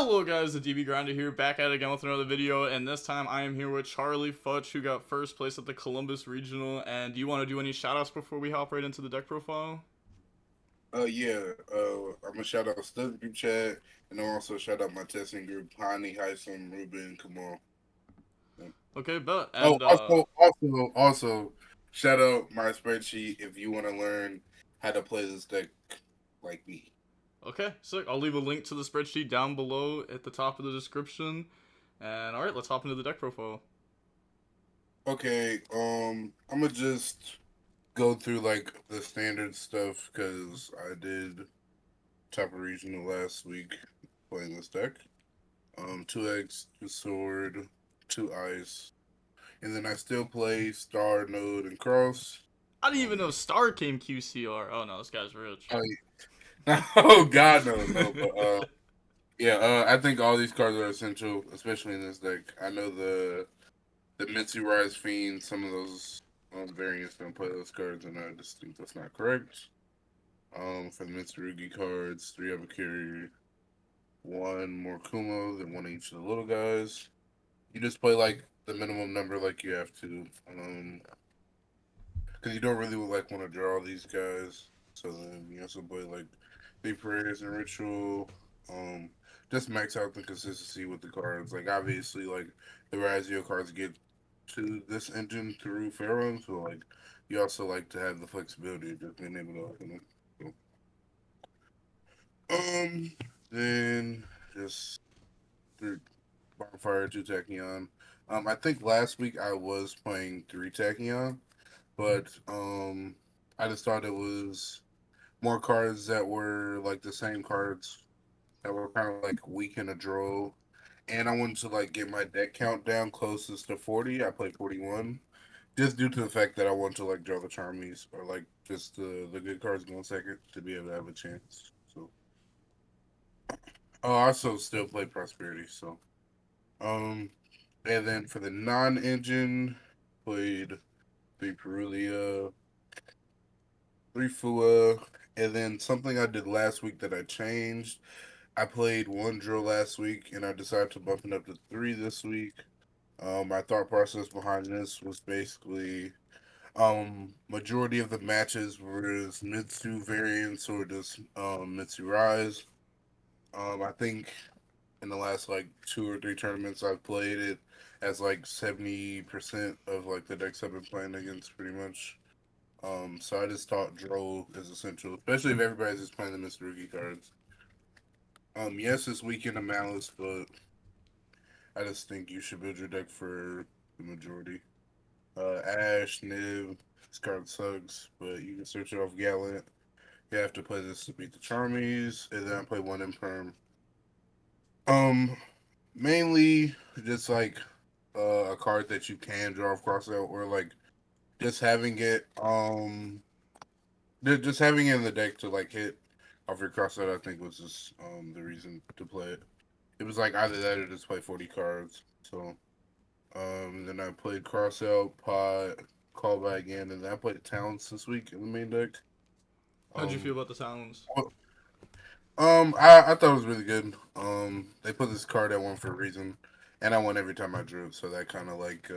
Hello guys, the DB Grinder here, back at it again with another video, and this time I am here with Charlie Futch, who got first place at the Columbus Regional. And do you want to do any shoutouts before we hop right into the deck profile? Yeah. I'm gonna shout out Stuff Group Chat, and I'll also shout out my testing group, Hani, Heisam, Ruben, Kamal. Yeah. Okay, bet. Oh, And also, shout out my spreadsheet if you want to learn how to play this deck like me. okay, sick. I'll leave a link to the spreadsheet down below at the top of the description. And alright, let's hop into the deck profile. Okay. I'm gonna just go through like the standard stuff because I did top of regional last week playing this deck. Two eggs, two sword, two ice. And then I still play Star, Node, and Cross. I didn't even know Um, Star came QCR. Oh no, this guy's rich. oh, oh God, no. But yeah, I think all these cards are essential, especially in this deck. I know the Mitsurugi Fiend, some of those variants don't play those cards, and I just think that's not correct. For the Mitsurugi cards, three of a carry, one more Kumo than one of each of the little guys. You just play like the minimum number, like you have to. Because you don't really like want to draw these guys. So then you also play like Big Prayers and Ritual. Um, just max out the consistency with the cards. Like obviously, like the Ryzeal cards get to this engine through Pharaoh, so like you also like to have the flexibility of just being able to open it. So, then just through Bonfire two Tachyon. I think last week I was playing three Tachyon, but I just thought it was more cards that were like the same cards that were kind of like weak in a draw. And I wanted to like get my deck count down closest to 40. I played 41 just due to the fact that I want to like draw the Charmies or like just the good cards going second to be able to have a chance. So, oh, I also still play Prosperity. So, um, and then for the non-engine, played three Perulia, three Fua, and then something I did last week that I changed. I played one drill last week, and I decided to bump it up to three this week. My thought process behind this was basically majority of the matches were Mitsu variants or just Mitsu Rise. I think in the last like two or three tournaments I've played it as like 70% of like the decks I've been playing against pretty much. So I just thought Droll is essential, especially if everybody's just playing the Mitsurugi cards. Yes, it's weekend of Malice, but I just think you should build your deck for the majority. Ash, Niv, this card sucks, but you can search it off Gallant. You have to play this to beat the Charmies, and then I play one in Perm. Um, Mainly just like a card that you can draw across out, or like just having it just having it in the deck to like hit off your crossout. I think was just the reason to play it. It was like either that or just play 40 cards. So then I played crossout, pot, callback again, and then I played talents this week in the main deck. How'd you feel Um, about the Talons? I thought it was really good. They put this card at one for a reason, and I won every time I drew, so that kind of like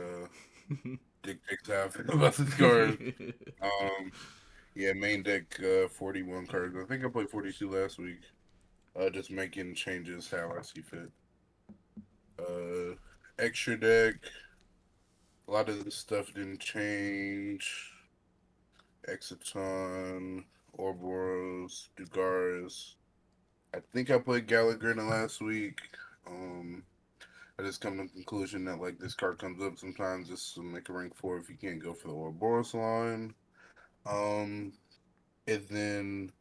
dictates how I feel about this card. Um, yeah, main deck 41 cards. I think I played 42 last week. Just making changes how I see fit. Uh, Extra deck. A lot of this stuff didn't change. Exiton, Ouroboros, Dugaris. I think I played Gallagher in the last week. Um, I just come to the conclusion that like this card comes up sometimes just to make a rank four if you can't go for the Ouroboros line. Um, and then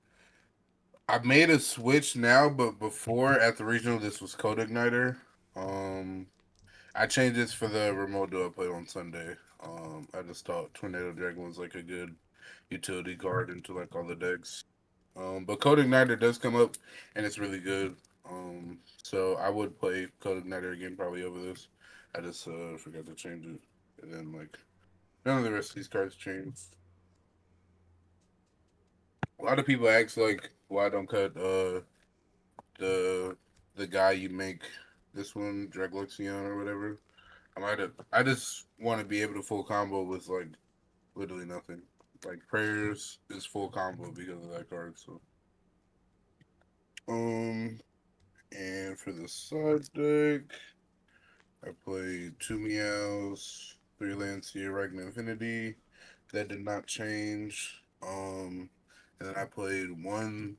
I made a switch now, but before at the regional this was Code Igniter. Um, I changed this for the remote duo I played on Sunday. I just thought Tornado Dragon was like a good utility card into like all the decks. But Code Igniter does come up, and it's really good. So I would play Code Igniter again probably over this. I just forgot to change it, and then like none of the rest of these cards changed. A lot of people ask like why I don't cut the the guy you make this one, Dragluxion or whatever. I just want to be able to full combo with like literally nothing. Like prayers is full combo because of that card. So and for the side deck, I played two Meows, three Lancia, Ragnar Infinity. That did not change. And then I played one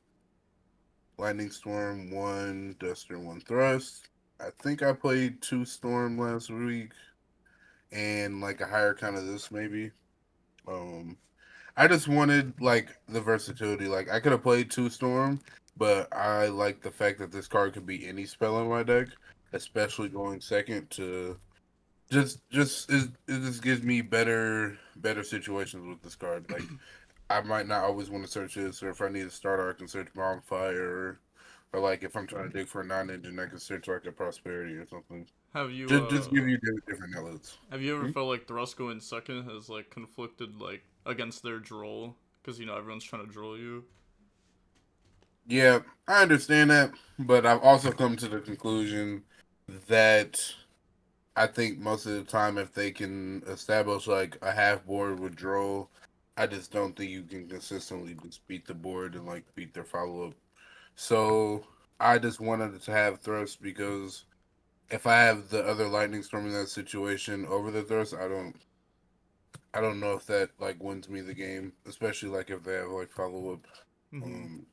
Lightning Storm, one Duster, one Thrust. I think I played two Storm last week and like a higher count of this maybe. Um, I just wanted like the versatility. Like I could have played two Storm, but I like the fact that this card could be any spell in my deck, especially going second to it just gives me better situations with this card. Like I might not always want to search this, or if I need a starter, I can search Bonfire, or like if I'm trying to dig for a non-engine, I can search like a Prosperity or something. Have you Just give you different outlets. have you ever Hmm? felt like Thrust going second has like conflicted like against their droll? Because everyone's trying to droll you. Yeah, I understand that, but I've also come to the conclusion that I think most of the time, if they can establish like a half board with Droll, I just don't think you can consistently just beat the board and like beat their follow up. So I just wanted to have Thrust because if I have the other Lightning Storm in that situation over the Thrust, I don't know if that like wins me the game, especially like if they have like follow up. Mm-hmm. Um,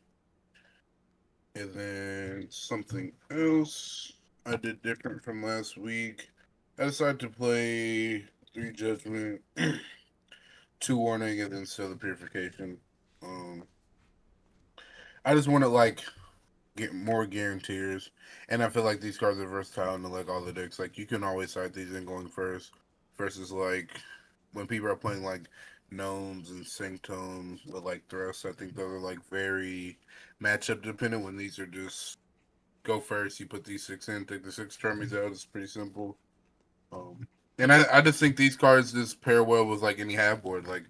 and then something else I did different from last week. I decided to play three Judgment, two Warning, and then Seal the Purification. Um, I just want to like get more guarantees, and I feel like these cards are versatile into like all the decks. Like you can always side these in going first, versus like when people are playing like gnomes and sanctums with like thrusts. I think those are like very matchup dependent. When these are just go first, you put these six in, take the six termies out. It's pretty simple. Um, and I just think these cards just pair well with like any half board. Like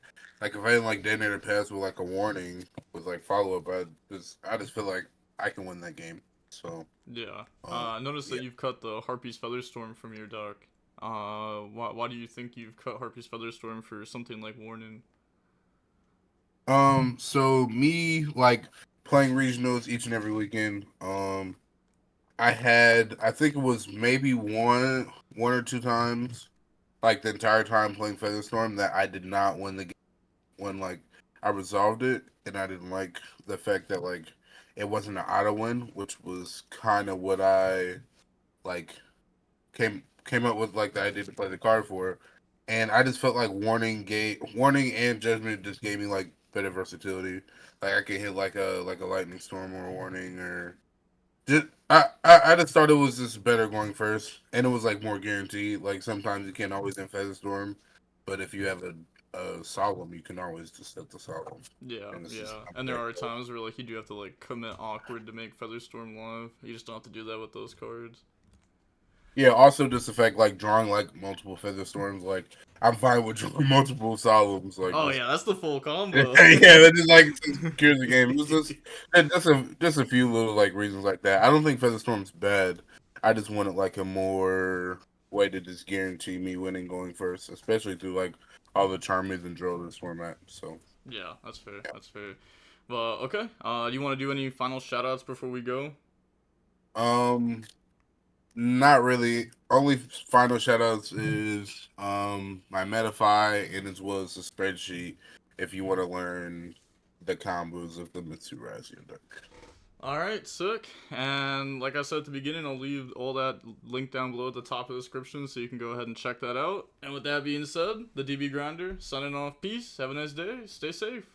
if I didn't like detonator pass with like a warning with like follow up, I just feel like I can win that game. So Yeah. um, I noticed that yeah. you've cut the Harpy's Featherstorm from your deck. Why do you think you've cut Harpy's Featherstorm for something like Warning? So me like playing regionals each and every weekend. I think it was maybe one or two times, like the entire time playing Featherstorm that I did not win the game when like I resolved it, and I didn't like the fact that like it wasn't an auto win, which was kind of what I like came up with like the idea to play the card for, and I just felt like warning and judgment just gave me like better versatility. Like I could hit like a lightning storm or a warning or just I just thought it was just better going first, and it was like more guaranteed. Like sometimes you can't always in Feather Storm, but if you have a solemn, you can always just set the solemn, Yeah, and this is yeah. not And there that are card. times where like you do have to like commit awkward to make Featherstorm live. You just don't have to do that with those cards. Yeah, also just the fact like drawing like multiple Feather Storms, like I'm fine with drawing multiple solemns, like Oh just yeah, that's the full yeah, combo. that just like secures the game. It's just a few little like reasons like that. I don't think Featherstorm's bad. I just wanted like a more way to just guarantee me winning going first, especially through like all the charmers and draw this format. So Yeah, that's fair. yeah. That's fair. Well, okay. Do you want to do any final shoutouts before we go? Um, not really. Only final shoutouts is my Metafy and as well as the spreadsheet if you want to learn the combos of the Mitsurugi deck. All right, sick. And like I said at the beginning, I'll leave all that link down below at the top of the description so you can go ahead and check that out. And with that being said, the DB Grinder signing off. Peace. Have a nice day. Stay safe.